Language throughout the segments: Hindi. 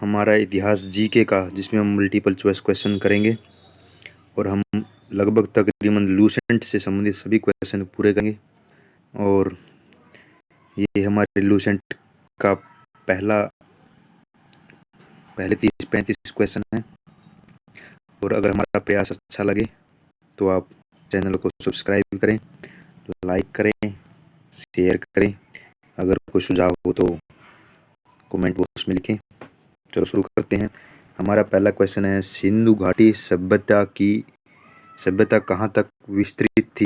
हमारा इतिहास जीके का, जिसमें हम मल्टीपल चॉइस क्वेश्चन करेंगे और हम लगभग तकरीबन लूसेंट से संबंधित सभी क्वेश्चन पूरे करेंगे। और ये हमारे लूसेंट का पहले 30-35 क्वेश्चन है। और अगर हमारा प्रयास अच्छा लगे तो आप चैनल को सब्सक्राइब करें, लाइक करें, शेयर करें। अगर कोई सुझाव हो तो कमेंट बॉक्स में लिखें। चलो शुरू करते हैं। हमारा पहला क्वेश्चन है, सिंधु घाटी सभ्यता कहाँ तक विस्तृत थी?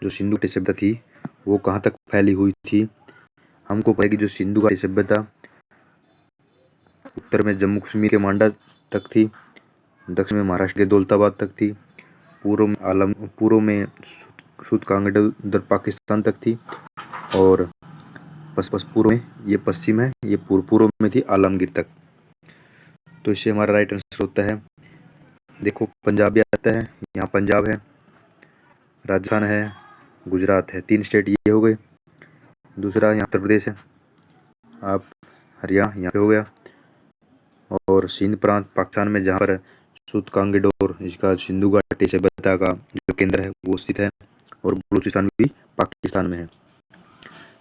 जो सिंधु घाटी सभ्यता थी वो कहाँ तक फैली हुई थी? हमको पता है कि जो सिंधु घाटी सभ्यता उत्तर में जम्मू कश्मीर के मांडा तक थी, दक्षिण में महाराष्ट्र के दौलताबाद तक थी, पूर्व में सूतकांगड़ उधर पाकिस्तान तक थी, और पूर्व में ये पश्चिम है, ये पूर्व में थी आलमगीर तक। तो इससे हमारा राइट आंसर होता है, देखो पंजाब भी आता है, यहाँ पंजाब है, राजस्थान है, गुजरात है, 3 स्टेट ये हो गए। दूसरा यहाँ उत्तर प्रदेश है, आप हरियाणा यहाँ पे हो गया, और सिंध प्रांत पाकिस्तान में, जहाँ पर सूतकांगड़ और इसका सिंधु घाटी सभ्यता का जो केंद्र है वो स्थित है, और बलूचिस्तान भी पाकिस्तान में है।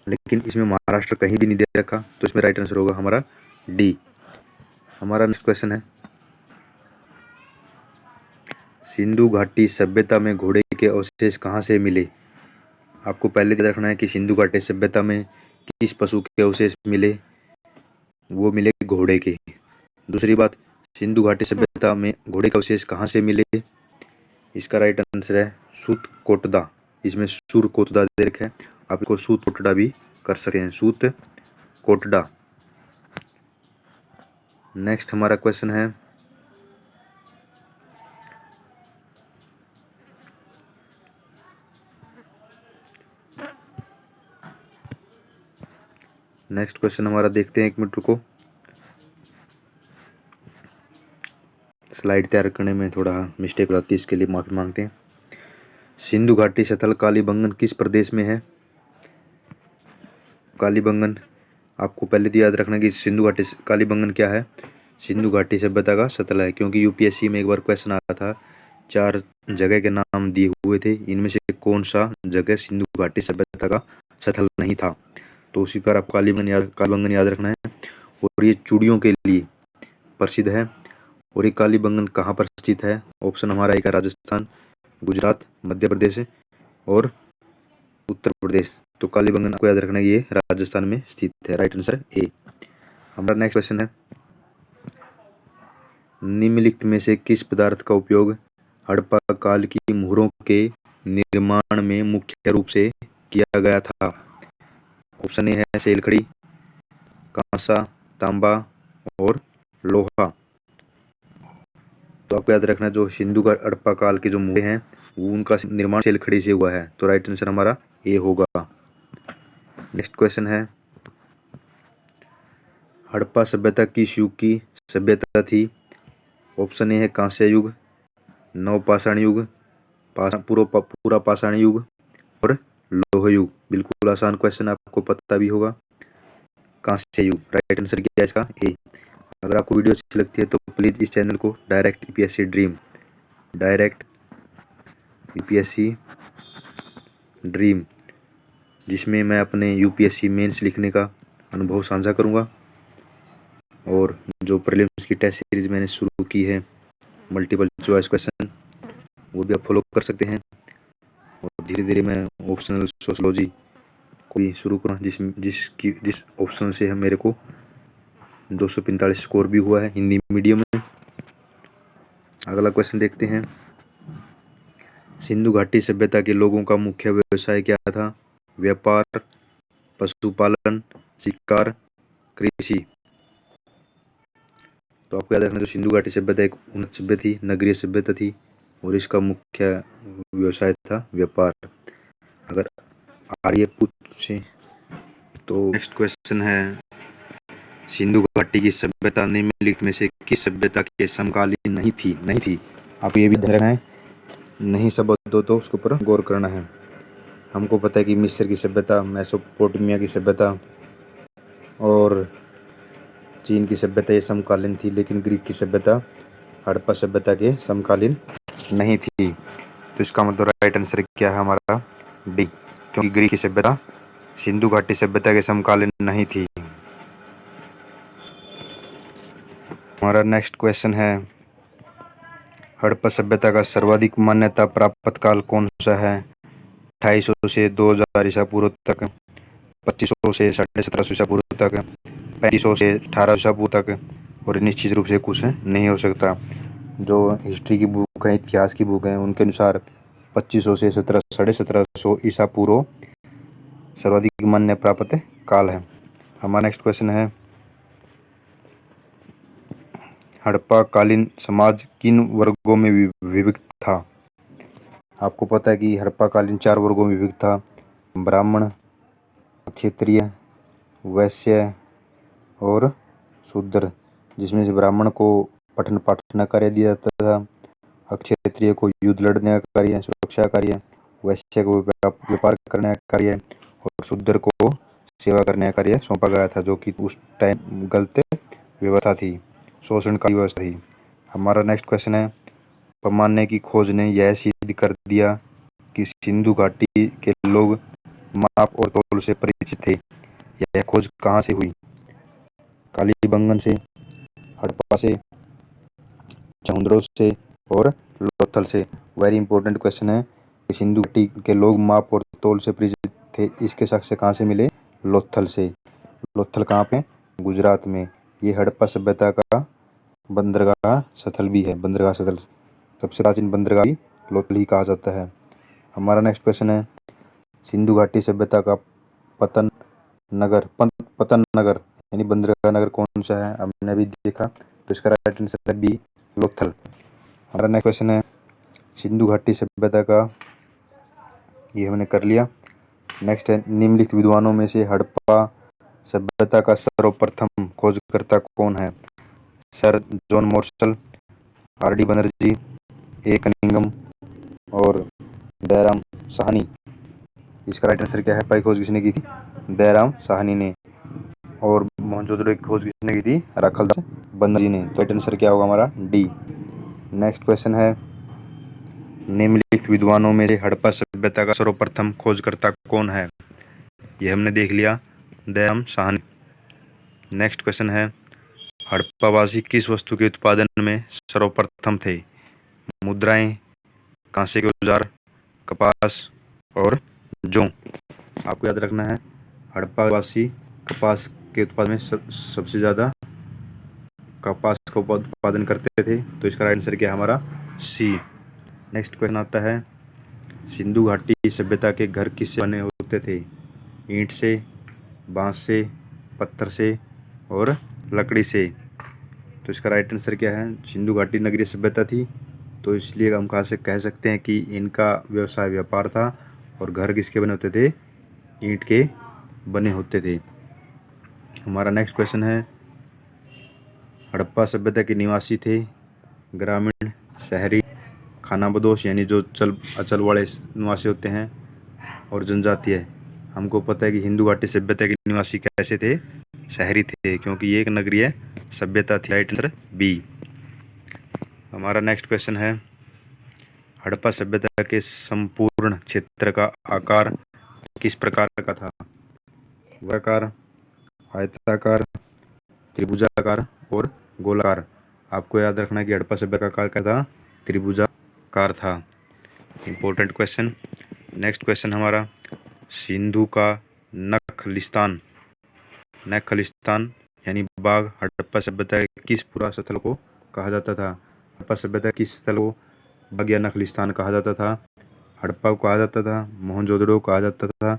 लेकिन इसमें महाराष्ट्र कहीं भी नहीं दे रखा, तो इसमें राइट आंसर होगा हमारा डी। हमारा नेक्स्ट क्वेश्चन है, सिंधु घाटी सभ्यता में घोड़े के अवशेष कहाँ से मिले? आपको पहले याद रखना है कि सिंधु घाटी सभ्यता में किस पशु के अवशेष मिले, वो मिले घोड़े के। दूसरी बात, सिंधु घाटी सभ्यता में घोड़े के अवशेष कहाँ से मिले? इसका राइट आंसर है सूत-कोटदा। इसमें सुर-कोटदा दे रखा है, आप इसको सूत-कोटड़ा भी कर सकते हैं, सूत-कोटड़ा। नेक्स्ट हमारा क्वेश्चन है, नेक्स्ट क्वेश्चन हमारा देखते हैं, 1 मिनट रुको, स्लाइड तैयार करने में थोड़ा मिस्टेक हो जाती है, इसके लिए माफी मांगते हैं। सिंधु घाटी स्थल कालीबंगन किस प्रदेश में है? कालीबंगन, आपको पहले तो याद रखना कि सिंधु घाटी कालीबंगन क्या है, सिंधु घाटी सभ्यता का स्थल है। क्योंकि यूपीएससी में एक बार क्वेश्चन आया था, 4 जगह के नाम दिए हुए थे, इनमें से कौन सा जगह सिंधु घाटी सभ्यता का स्थल नहीं था, तो उसी पर आपको कालीबंगन याद रखना है। और ये चूड़ियों के लिए प्रसिद्ध है। और ये कालीबंगन कहाँ पर स्थित है? ऑप्शन हमारा एक है राजस्थान, गुजरात, मध्य प्रदेश और उत्तर प्रदेश। तो कालीबंगन को याद रखना है, ये राजस्थान में स्थित है, राइट आंसर ए। हमारा नेक्स्ट क्वेश्चन है, निम्नलिखित में से किस पदार्थ का उपयोग हड़प्पा काल की मोहरों के निर्माण में मुख्य रूप से किया गया था? ऑप्शन ए है सेलखड़ी, कांसा, तांबा और लोहा। तो आपको याद रखना, जो सिंधु का हड़प्पा काल के जो मोहरे हैं वो उनका निर्माण सेलखड़ी से हुआ है, तो राइट आंसर हमारा ए होगा। नेक्स्ट क्वेश्चन है, हड़प्पा सभ्यता किस युग की सभ्यता थी? ऑप्शन ए है कांस्य युग, नवपाषाण युग, पूरा पाषाण युग और लोह युग। बिल्कुल आसान क्वेश्चन, आपको पता भी होगा, कांस्य युग। राइट आंसर क्या है इसका? ए। अगर आपको वीडियो अच्छी लगती है तो प्लीज़ इस चैनल को डायरेक्ट यूपीएससी ड्रीम, जिसमें मैं अपने यूपीएससी मेंस लिखने का अनुभव साझा करूंगा, और जो प्रीलिम्स की टेस्ट सीरीज मैंने शुरू की है, मल्टीपल चॉइस क्वेश्चन, वो भी आप फॉलो कर सकते हैं। और धीरे धीरे मैं ऑप्शनल सोशियोलॉजी को भी शुरू करूँ, जिस ऑप्शन से मेरे को 245 स्कोर भी हुआ है हिंदी मीडियम में। अगला क्वेश्चन देखते हैं, सिंधु घाटी सभ्यता के लोगों का मुख्य व्यवसाय क्या था? व्यापार, पशुपालन, शिकार, कृषि। तो आपको याद रखना, जो सिंधु घाटी सभ्यता एक उन्नत सभ्यता थी, नगरीय सभ्यता थी, और इसका मुख्य व्यवसाय था व्यापार। अगर आर्य पूछे तो नेक्स्ट क्वेश्चन है, सिंधु घाटी की सभ्यता निम्नलिखित में से किस सभ्यता के समकालीन नहीं थी? आप ये भी ध्यान रखना है, नहीं शब्द हो तो उसके ऊपर गौर करना है। हमको पता है कि मिस्र की सभ्यता, मेसोपोटामिया की सभ्यता और चीन की सभ्यता ये समकालीन थी, लेकिन ग्रीक की सभ्यता हड़प्पा सभ्यता के समकालीन नहीं थी। तो इसका मतलब राइट आंसर क्या है हमारा? डी, क्योंकि ग्रीक की सभ्यता सिंधु घाटी सभ्यता के समकालीन नहीं थी। हमारा नेक्स्ट क्वेश्चन है, हड़प्पा सभ्यता का सर्वाधिक मान्यता प्राप्त काल कौन सा है? 2800 से 2000 ईसा पूर्व तक, 2500 से 1750 ईसा पूर्व तक, 3500 से 1800 ईसा पूर्व तक, और निश्चित रूप से कुछ नहीं हो सकता। जो हिस्ट्री की बुक है, इतिहास की बुक है, उनके अनुसार 2500 से 1750 ईसा पूर्व सर्वाधिक मान्य प्राप्त काल है। हमारा नेक्स्ट क्वेश्चन है, हड़प्पा कालीन समाज किन वर्गों में विभक्त था? आपको पता है कि हड़प्पा कालीन 4 वर्गों में विभक्त था: ब्राह्मण, क्षत्रिय, वैश्य और शूद्र। जिसमें से ब्राह्मण को पठन पाठन का कार्य दिया जाता था, क्षत्रिय को युद्ध लड़ने का कार्य, सुरक्षा कार्य, वैश्य को व्यापार करने का कार्य और शूद्र को सेवा करने का कार्य सौंपा गया था, जो कि उस टाइम गलत व्यवस्था थी, शोषण की व्यवस्था थी। हमारा नेक्स्ट क्वेश्चन है, पैमाने की खोज ने यह सिद्ध कर दिया कि सिंधु घाटी के लोग माप और तौल से परिचित थे। यह खोज कहाँ से हुई? कालीबंगन से, हड़प्पा से, चहुंद्रो से और लोथल से। वेरी इंपॉर्टेंट क्वेश्चन है कि सिंधु घाटी के लोग माप और तौल से परिचित थे, इसके साक्ष्य कहाँ से मिले? लोथल से। लोथल कहाँ पे? गुजरात में। ये हड़प्पा सभ्यता का बंदरगाह स्थल भी है। बंदरगाह स्थल, सबसे प्राचीन बंदरगाह भी लोथल ही कहा जाता है। हमारा नेक्स्ट क्वेश्चन है, सिंधु घाटी सभ्यता का पतन नगर यानी बंदरगाह नगर कौन सा है? हमने अभी देखा, तो इसका राइट आंसर है बी, लोथल। हमारा नेक्स्ट क्वेश्चन है, सिंधु घाटी सभ्यता का, ये हमने कर लिया। नेक्स्ट है, निम्नलिखित विद्वानों में से हड़प्पा सभ्यता का सर्वप्रथम खोजकर्ता कौन है? Sir John Marshall, R D Banerji, A Cunningham और दयाराम साहनी। इसका राइट आंसर क्या है? पहली खोज किसने की थी? दयाराम साहनी ने। और मोहनजोदड़ो की खोज किसने की थी? राखालदास बनर्जी ने। तो राइट आंसर क्या होगा हमारा? डी। नेक्स्ट क्वेश्चन है, निम्नलिखित विद्वानों में से हड़प्पा सभ्यता का सर्वप्रथम खोजकर्ता कौन है? ये हमने देख लिया, दयाराम साहनी। नेक्स्ट क्वेश्चन है, हड़प्पावासी किस वस्तु के उत्पादन में सर्वप्रथम थे? मुद्राएं, कांसे के औजार, कपास और जौ। आपको याद रखना है, हड़प्पावासी कपास के उत्पादन में सबसे ज़्यादा कपास का उत्पादन करते थे। तो इसका राइट आंसर क्या है हमारा? सी। नेक्स्ट क्वेश्चन आता है, सिंधु घाटी सभ्यता के घर किससे बने होते थे? ईंट से, बांस से, पत्थर से और लकड़ी से। तो इसका राइट आंसर क्या है? सिंधु घाटी नगरीय सभ्यता थी, तो इसलिए हम कहाँ से कह सकते हैं कि इनका व्यवसाय व्यापार था और घर किसके बने होते थे? ईंट के बने होते थे। हमारा नेक्स्ट क्वेश्चन है, हड़प्पा सभ्यता के निवासी थे ग्रामीण, शहरी, खानाबदोश यानी जो चल अचल वाले निवासी होते हैं, और जनजातीय। हमको पता है कि सिंधु घाटी सभ्यता के निवासी कैसे थे? शहरी थे, क्योंकि ये एक नगरीय सभ्यता थी। Right answer B. हमारा नेक्स्ट क्वेश्चन है, हड़प्पा सभ्यता के संपूर्ण क्षेत्र का आकार किस प्रकार का था? वर्गाकार, आयताकार, त्रिभुजाकार और गोलाकार। आपको याद रखना है कि हड़प्पा सभ्यता का आकार क्या था? त्रिभुजाकार था। Important question. नेक्स्ट क्वेश्चन हमारा, सिंधु का नखलिस्तान यानी बाघ हड़प्पा सभ्यता के किस पुरास्थल को कहा जाता था? हड़प्पा सभ्यता किस स्थल को बाघ या नखलिस्तान कहा जाता था? हड़प्पा को कहा जाता था, मोहनजोदड़ो को कहा जाता था,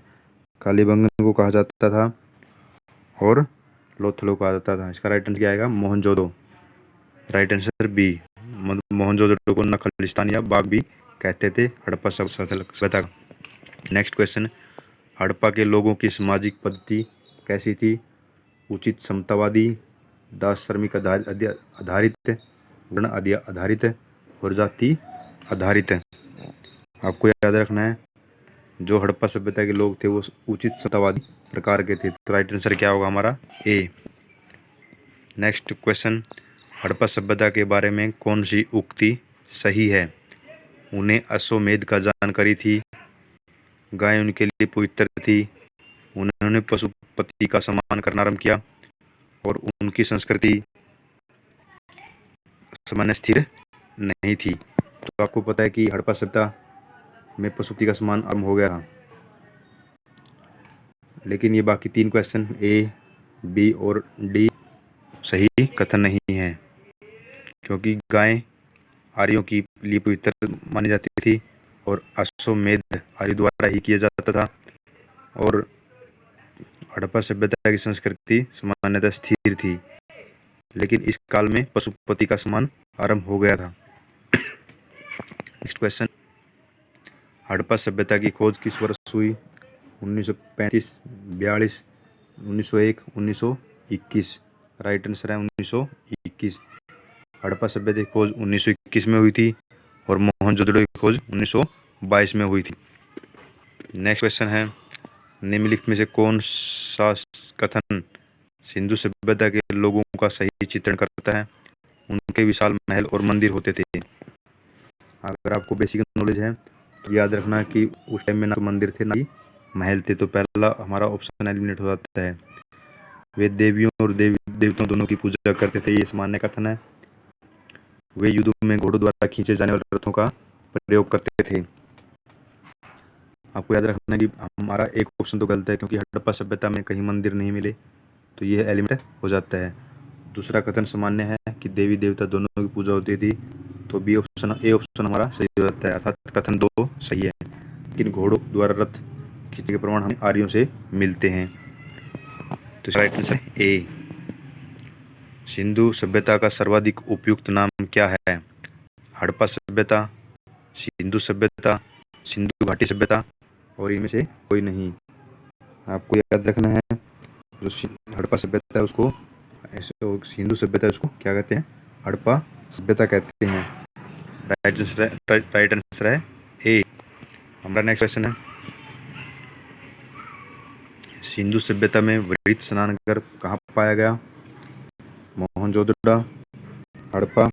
कालीबंगन को कहा जाता था और लोथल को कहा जाता था। इसका राइट आंसर क्या आएगा? Mohenjodaro. Right answer B. Mohenjodaro को नखलिस्तान या बाघ भी कहते थे हड़प्पा सभ्यता का। नेक्स्ट क्वेश्चन, हड़प्पा के लोगों की सामाजिक पद्धति कैसी थी? उचित समतावादी, दास श्रमिक आधारित, वर्ण आधारित और जाति आधारित। आपको याद रखना है, जो हड़प्पा सभ्यता के लोग थे वो उचित समतावादी प्रकार के थे। तो राइट आंसर क्या होगा हमारा? ए। नेक्स्ट क्वेश्चन, हड़प्पा सभ्यता के बारे में कौन सी उक्ति सही है? उन्हें अश्वमेध का जानकारी थी, गाय उनके लिए पवित्र थी, उन्होंने पशुपति का सम्मान करना आरंभ किया, और उनकी संस्कृति सामान्य स्थिर नहीं थी। तो आपको पता है कि हड़प्पा सभ्यता में पशुपति का सम्मान आरंभ हो गया था। लेकिन ये बाकी 3 क्वेश्चन ए, बी और डी सही कथन नहीं है, क्योंकि गाय आर्यों की लिए पवित्र मानी जाती थी और अश्वमेध आर्यों द्वारा ही किया जाता था, और हड़प्पा सभ्यता की संस्कृति सामान्यतः स्थिर थी, लेकिन इस काल में पशुपति का सम्मान आरंभ हो गया था। नेक्स्ट क्वेश्चन, हड़प्पा सभ्यता की खोज किस वर्ष हुई? 1935, 42, 1901, 1921। राइट आंसर है 1921। हड़प्पा सभ्यता की खोज 1921 में हुई थी और मोहनजोदड़ो की खोज 1922 में हुई थी। नेक्स्ट क्वेश्चन है, निम्नलिखित में से कौन सा कथन सिंधु सभ्यता के लोगों का सही चित्रण करता है? उनके विशाल महल और मंदिर होते थे। अगर आपको बेसिक नॉलेज है तो याद रखना कि उस टाइम में ना तो मंदिर थे ना ही महल थे, तो पहला हमारा ऑप्शन एलिमिनेट हो जाता है। वे देवियों और देवताओं दोनों की पूजा करते थे, ये सामान्य कथन है। वे युद्धों में घोड़ों द्वारा खींचे जाने वाले रथों का प्रयोग करते थे। आपको याद रखना कि हमारा एक ऑप्शन तो गलत है, क्योंकि हड़प्पा सभ्यता में कहीं मंदिर नहीं मिले, तो यह एलिमिनेट हो जाता है। दूसरा कथन सामान्य है कि देवी देवता दोनों की पूजा होती थी, तो बी ऑप्शन, ए ऑप्शन हमारा सही हो जाता है, अर्थात कथन 2 सही है। लेकिन घोड़ों द्वारा रथ खींचने के प्रमाण हमें आर्यों से मिलते हैं, तो राइट आंसर ए। सिंधु सभ्यता का सर्वाधिक उपयुक्त नाम क्या है? हड़प्पा सभ्यता, सिंधु सभ्यता, सिंधु घाटी सभ्यता, और इनमें से कोई नहीं। आपको याद रखना है, जो हड़प्पा सभ्यता है उसको, सिंधु सभ्यता उसको क्या कहते हैं? हड़प्पा सभ्यता कहते हैं। राइट आंसर है ए। हमारा नेक्स्ट क्वेश्चन है, सिंधु सभ्यता में वृत्त स्नानघर कहाँ पाया गया? मोहनजोदड़ो, हड़प्पा,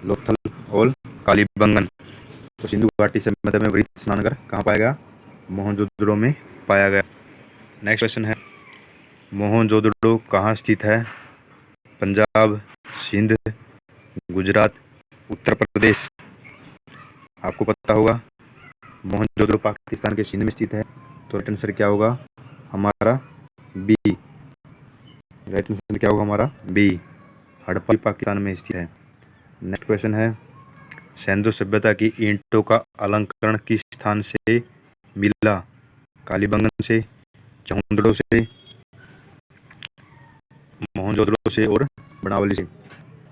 लोथल और कालीबंगन। तो सिंधु घाटी सभ्यता में वृत्त स्नानघर कहाँ पाया गया? मोहनजोदड़ो में पाया गया। नेक्स्ट क्वेश्चन है, मोहनजोदड़ो कहाँ स्थित है? पंजाब, सिंध, गुजरात, उत्तर प्रदेश। आपको पता होगा मोहनजोदड़ो पाकिस्तान के सिंध में स्थित है, तो राइट आंसर क्या होगा हमारा? बी। राइट आंसर क्या होगा हमारा? बी, हड़प्पा पाकिस्तान में स्थित है। नेक्स्ट क्वेश्चन है, सिंधु सभ्यता की ईंटों का अलंकरण किस स्थान से मिला? कालीबंगन से, चहुंदड़ो से, मोहनजोदड़ो से और बनावली से।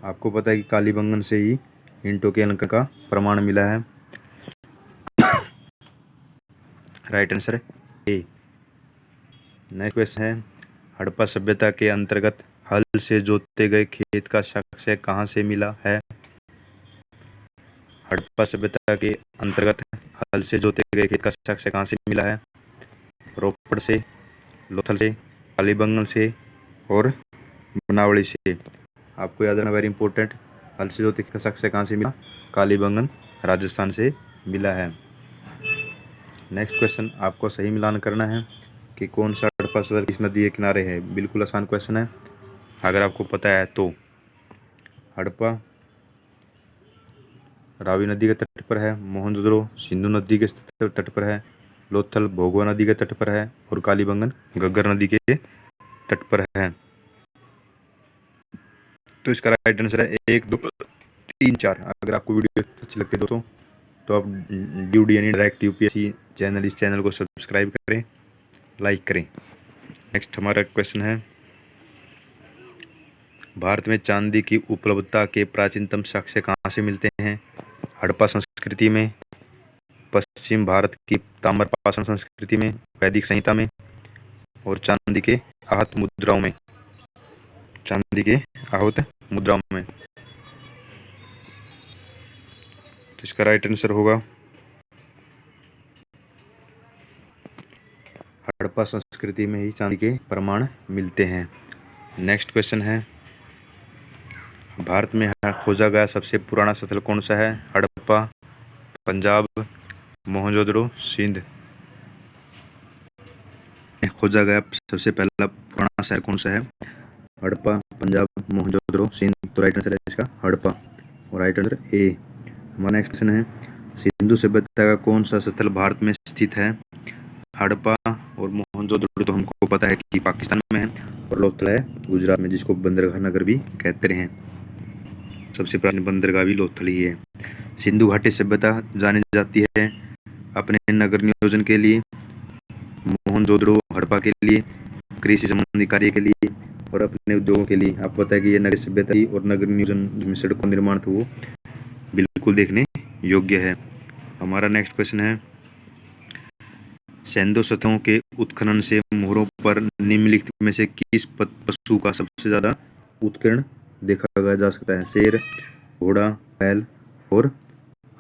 आपको पता है कि कालीबंगन से ही ईंटों के अलंकरण का प्रमाण मिला है। Right answer A. Next question है, हड़प्पा सभ्यता के अंतर्गत हल से जोते गए खेत का साक्ष्य कहाँ से मिला है? हड़प्पा सभ्यता के अंतर्गत हल से जोते गए खेत का साक्ष्य कहाँ से मिला है? रोपड़ से, लोथल से, कालीबंगन से और बनावली से। आपको याद रखना वेरी इंपॉर्टेंट, हल से जोते खेत का साक्ष्य कहाँ से मिला? कालीबंगन राजस्थान से मिला है। नेक्स्ट क्वेश्चन, आपको सही मिलान करना है कि कौन सा हड़प्पा सभ्यता किस नदी के किनारे है। बिल्कुल आसान क्वेश्चन है, अगर आपको पता है तो। हड़प्पा रावी नदी के तट पर है, मोहनजोदड़ो सिंधु नदी के तट पर है, लोथल भोगवा नदी के तट पर है और कालीबंगन घग्गर नदी के तट पर है। तो इसका राइट आंसर है 1, 2, 3, 4। अगर आपको वीडियो अच्छी लगती है दोस्तों, तो आप ड्यू यानी डायरेक्ट यूपीएससी चैनल, इस चैनल को सब्सक्राइब करें, लाइक करें। नेक्स्ट हमारा क्वेश्चन है, भारत में चांदी की उपलब्धता के प्राचीनतम साक्ष्य कहाँ से मिलते हैं? हड़प्पा संस्कृति में, पश्चिम भारत की ताम्रपाषाण संस्कृति में, वैदिक संहिता में और चांदी के आहत मुद्राओं में। चांदी के आहत मुद्राओं में। तो इसका राइट आंसर होगा हड़प्पा संस्कृति में ही चांदी के प्रमाण मिलते हैं। नेक्स्ट क्वेश्चन है, भारत में खोजा गया सबसे पुराना स्थल कौन सा है? हड़प्पा, पंजाब, मोहनजोदड़ो, सिंध। खोजा गया सबसे पहला पुराना शहर कौन सा है? हड़प्पा, पंजाब, मोहनजोदड़ो, सिंध। तो राइट आंसर है इसका हड़प्पा, और राइट आंसर ए। हमारा नेक्स्ट क्वेश्चन है, सिंधु सभ्यता का कौन सा स्थल भारत में स्थित है? हड़प्पा और मोहनजोदड़ो तो हमको पता है कि पाकिस्तान में है, और लोथल है गुजरात में, जिसको बंदरगाह नगर भी कहते हैं। सबसे प्राचीन बंदरगाह भी लोथल ही है। सिंधु घाटी सभ्यता जानी जाती है अपने नगर नियोजन के लिए, मोहनजोदड़ो हड़प्पा के लिए कृषि संबंधी कार्य के लिए, और अपने उद्योगों के लिए। आपको पता है कि ये नगर सभ्यता थी, और नगर नियोजन जिसमें सड़कों निर्माण था वो बिल्कुल देखने योग्य है। हमारा नेक्स्ट क्वेश्चन है, सैंदो सतहों के उत्खनन से मोहरों पर निम्नलिखित में से किस पशु का सबसे ज्यादा उत्कीर्ण देखा जा सकता है? शेर, घोड़ा, बैल और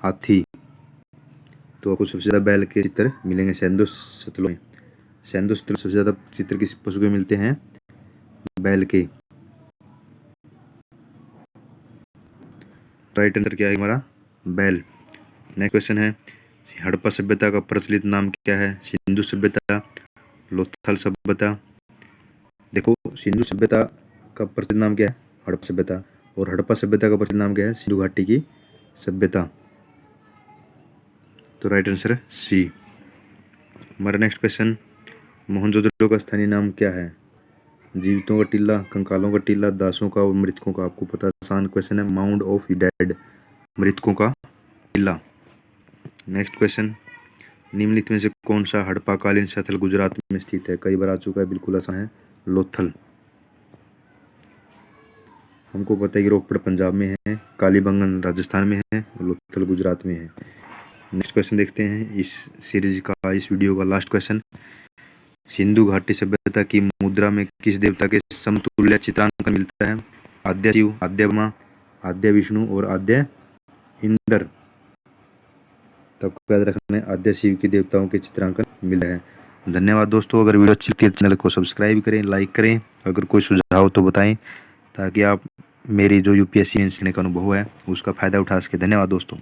हाथी। तो आपको सबसे ज्यादा बैल के चित्र मिलेंगे सैंदो सतलों में। सैंदो सतलों में सबसे ज्यादा चित्र किस पशु के मिलते हैं? बैल के। राइट आंसर क्या है हमारा? बैल। नेक्स्ट क्वेश्चन है, हड़प्पा सभ्यता का प्रचलित नाम क्या है? सिंधु सभ्यता, लोथल सभ्यता। देखो, सिंधु सभ्यता का प्रचलित नाम क्या है? हड़प्पा सभ्यता। और हड़प्पा सभ्यता का प्रचलित नाम क्या है? सिंधु घाटी की सभ्यता। तो राइट आंसर सी। हमारा नेक्स्ट क्वेश्चन, मोहनजोदड़ो का स्थानीय नाम क्या है? जीवितों का टीला, कंकालों का टीला, दासों का और मृतकों का। आपको पता आसान क्वेश्चन है, माउंड ऑफ डेड, मृतकों का टीला। नेक्स्ट क्वेश्चन, निम्नलिखित में से कौन सा हड़प्पाकालीन स्थल गुजरात में स्थित है? कई बार आ चुका है, बिल्कुल आसान है, लोथल। हमको पता है कि रोहतक पंजाब में है, कालीबंगन राजस्थान में है, और लोथल गुजरात में है। नेक्स्ट क्वेश्चन देखते हैं, इस सीरीज का, इस वीडियो का लास्ट क्वेश्चन, सिंधु घाटी सभ्यता की मुद्रा में किस देवता के समतुल्य चित्रांकन मिलता है? आद्य शिव, आद्य ब्रह्मा, आद्य विष्णु और आद्य इंद्र। तब याद रखना है, आद्य शिव के देवताओं के चित्रांकन मिला है। धन्यवाद दोस्तों। अगर वीडियो अच्छी लगती है चैनल को सब्सक्राइब करें, लाइक करें। अगर कोई सुझाव तो बताएं, ताकि आप मेरी जो यूपीएससी का अनुभव है उसका फ़ायदा उठा सकें। धन्यवाद दोस्तों।